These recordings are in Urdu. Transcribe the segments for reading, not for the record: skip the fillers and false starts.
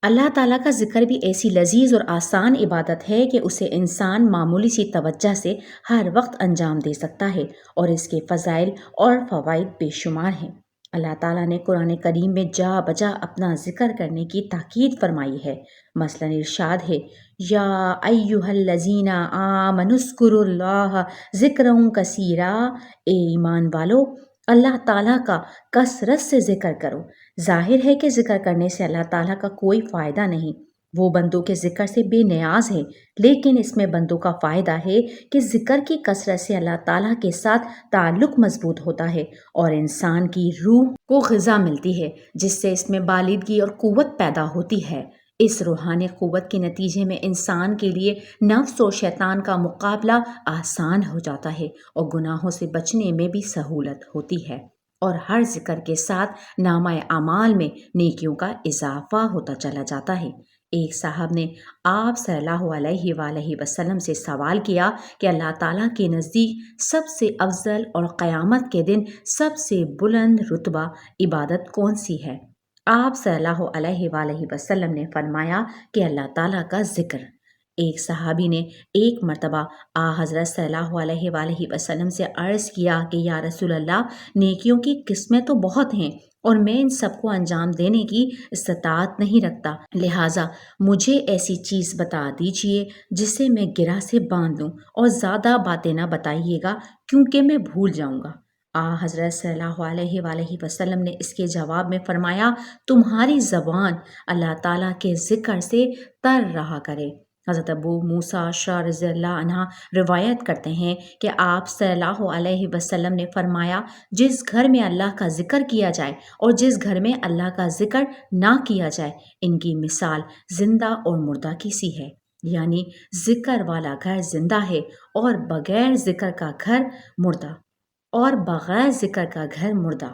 اللہ تعالیٰ کا ذکر بھی ایسی لذیذ اور آسان عبادت ہے کہ اسے انسان معمولی سی توجہ سے ہر وقت انجام دے سکتا ہے، اور اس کے فضائل اور فوائد بے شمار ہیں۔ اللہ تعالیٰ نے قرآن کریم میں جا بجا اپنا ذکر کرنے کی تاکید فرمائی ہے۔ مثلا ارشاد ہے، یا ایہا الذین آمنوا اذکروا اللہ ذکرا کثیرا، اے ایمان والو اللہ تعالیٰ کا کثرت سے ذکر کرو۔ ظاہر ہے کہ ذکر کرنے سے اللہ تعالیٰ کا کوئی فائدہ نہیں، وہ بندوں کے ذکر سے بے نیاز ہے، لیکن اس میں بندوں کا فائدہ ہے کہ ذکر کی کثرت سے اللہ تعالیٰ کے ساتھ تعلق مضبوط ہوتا ہے اور انسان کی روح کو غذا ملتی ہے، جس سے اس میں بالغی اور قوت پیدا ہوتی ہے۔ اس روحانی قوت کے نتیجے میں انسان کے لیے نفس اور شیطان کا مقابلہ آسان ہو جاتا ہے اور گناہوں سے بچنے میں بھی سہولت ہوتی ہے، اور ہر ذکر کے ساتھ نامہ اعمال میں نیکیوں کا اضافہ ہوتا چلا جاتا ہے۔ ایک صاحب نے آپ صلی اللہ علیہ وآلہ وسلم سے سوال کیا کہ اللہ تعالیٰ کے نزدیک سب سے افضل اور قیامت کے دن سب سے بلند رتبہ عبادت کون سی ہے؟ آپ صلی اللہ علیہ وآلہ وسلم نے فرمایا کہ اللہ تعالیٰ کا ذکر۔ ایک صحابی نے ایک مرتبہ حضرت صلی اللہ علیہ وآلہ وسلم سے عرض کیا کہ یا رسول اللہ، نیکیوں کی قسمیں تو بہت ہیں اور میں ان سب کو انجام دینے کی استطاعت نہیں رکھتا، لہٰذا مجھے ایسی چیز بتا دیجئے جسے میں گرہ سے باندھ لوں، اور زیادہ باتیں نہ بتائیے گا کیونکہ میں بھول جاؤں گا۔ حضرت صلی اللہ علیہ وآلہ وسلم نے اس کے جواب میں فرمایا، تمہاری زبان اللہ تعالیٰ کے ذکر سے تر رہا کرے۔ حضرت ابو موسیٰ اشعری رضی اللہ عنہ روایت کرتے ہیں کہ آپ صلی اللہ علیہ وسلم نے فرمایا، جس گھر میں اللہ کا ذکر کیا جائے اور جس گھر میں اللہ کا ذکر نہ کیا جائے، ان کی مثال زندہ اور مردہ کی سی ہے، یعنی ذکر والا گھر زندہ ہے اور بغیر ذکر کا گھر مردہ، اور بغیر ذکر کا گھر مردہ۔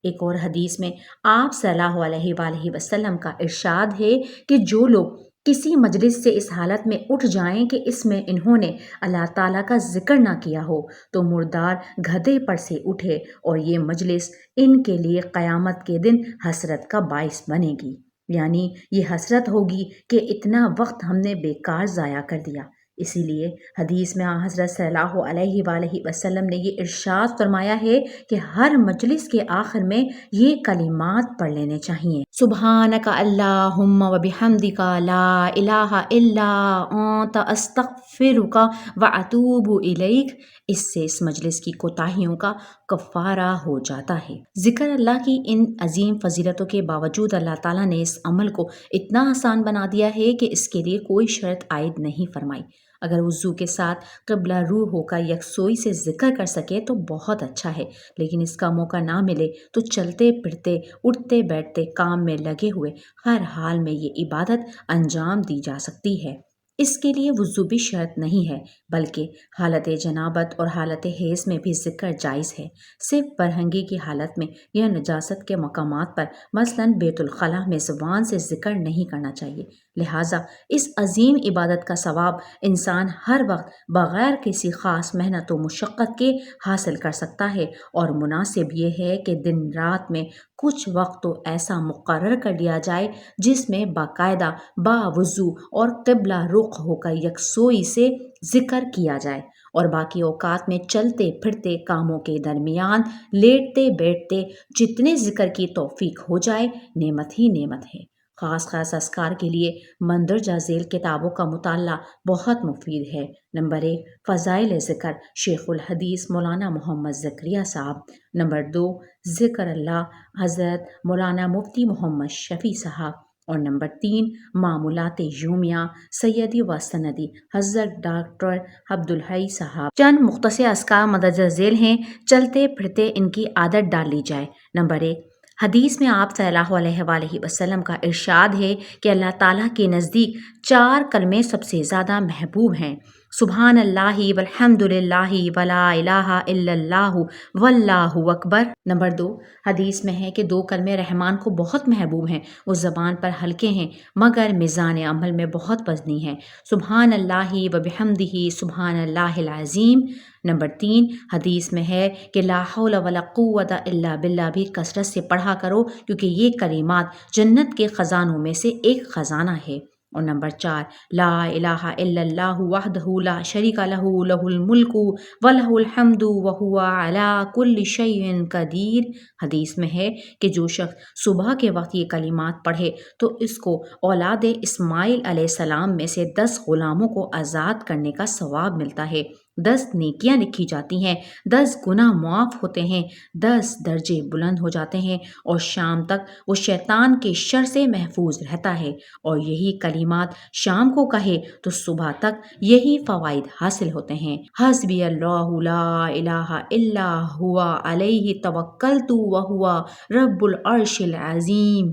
ایک اور حدیث میں آپ صلی اللہ علیہ وآلہ وسلم کا ارشاد ہے کہ جو لوگ کسی مجلس سے اس حالت میں اٹھ جائیں کہ اس میں انہوں نے اللہ تعالیٰ کا ذکر نہ کیا ہو، تو مردار گدھے پر سے اٹھے اور یہ مجلس ان کے لیے قیامت کے دن حسرت کا باعث بنے گی، یعنی یہ حسرت ہوگی کہ اتنا وقت ہم نے بیکار ضائع کر دیا۔ اسی لیے حدیث میں حضرت صلی اللہ علیہ وآلہ وسلم نے یہ ارشاد فرمایا ہے کہ ہر مجلس کے آخر میں یہ کلمات پڑھ لینے چاہیے، سبحانک اللہم وبحمدک لا الہ الا انت استغفرک واتوب الیک۔ اس سے اس مجلس کی کوتاہیوں کا کفارہ ہو جاتا ہے۔ ذکر اللہ کی ان عظیم فضیلتوں کے باوجود اللہ تعالیٰ نے اس عمل کو اتنا آسان بنا دیا ہے کہ اس کے لیے کوئی شرط عائد نہیں فرمائی۔ اگر وضو کے ساتھ قبلہ رو ہو کر یکسوئی سے ذکر کر سکے تو بہت اچھا ہے، لیکن اس کا موقع نہ ملے تو چلتے پھرتے اٹھتے بیٹھتے کام میں لگے ہوئے ہر حال میں یہ عبادت انجام دی جا سکتی ہے۔ اس کے لیے وضو بھی شرط نہیں ہے، بلکہ حالت جنابت اور حالت حیض میں بھی ذکر جائز ہے۔ صرف برہنگی کی حالت میں یا نجاست کے مقامات پر مثلاً بیت الخلاء میں زبان سے ذکر نہیں کرنا چاہیے، لہٰذا اس عظیم عبادت کا ثواب انسان ہر وقت بغیر کسی خاص محنت و مشقت کے حاصل کر سکتا ہے، اور مناسب یہ ہے کہ دن رات میں کچھ وقت تو ایسا مقرر کر لیا جائے جس میں باقاعدہ باوضو اور قبلہ رخ ہو کر یکسوئی سے ذکر کیا جائے، اور باقی اوقات میں چلتے پھرتے کاموں کے درمیان لیٹتے بیٹھتے جتنے ذکر کی توفیق ہو جائے نعمت ہی نعمت ہے۔ خاص اذکار کے لیے مندرجہ ذیل کتابوں کا مطالعہ بہت مفید ہے۔ نمبر 1، فضائل ذکر، شیخ الحدیث مولانا محمد زکریا صاحب۔ نمبر 2، ذکر اللہ، حضرت مولانا مفتی محمد شفیع صاحب۔ اور نمبر 3، معمولات یومیہ، سیدی و سندی حضرت ڈاکٹر عبدالحی صاحب۔ چند مختصر اذکار مندرجہ ذیل ہیں، چلتے پھرتے ان کی عادت ڈال لی جائے۔ نمبر 1، حدیث میں آپ صلی اللہ علیہ وآلہ وسلم کا ارشاد ہے کہ اللہ تعالیٰ کے نزدیک 4 کلمے سب سے زیادہ محبوب ہیں، سبحان اللہ والحمد للہ ولا الہ الا اللہ واللہ اکبر۔ نمبر 2، حدیث میں ہے کہ 2 کلمے رحمان کو بہت محبوب ہیں، وہ زبان پر ہلکے ہیں مگر میزان عمل میں بہت وزنی ہیں۔ سبحان اللہ وبحمدہ سبحان اللہ العظیم۔ نمبر 3، حدیث میں ہے کہ لا حول ولا قوت الا باللہ بھی کثرت سے پڑھا کرو، کیونکہ یہ کلمات جنت کے خزانوں میں سے ایک خزانہ ہے۔ اور نمبر 4، لا الہ الا اللہ وحدہ لا شریک لہ لہ الملک ولہ الحمد وہو علی کل شیء قدیر۔ حدیث میں ہے کہ جو شخص صبح کے وقت یہ کلمات پڑھے تو اس کو اولاد اسماعیل علیہ السلام میں سے 10 غلاموں کو آزاد کرنے کا ثواب ملتا ہے، 10 نیکیاں لکھی جاتی ہیں، 10 گناہ معاف ہوتے ہیں، 10 درجے بلند ہو جاتے ہیں، اور شام تک وہ شیطان کے شر سے محفوظ رہتا ہے۔ اور یہی کلمات شام کو کہے تو صبح تک یہی فوائد حاصل ہوتے ہیں۔ حسبی اللہ لا الہ الا ہوا علیہ توکلت وہوا رب العرش العظیم۔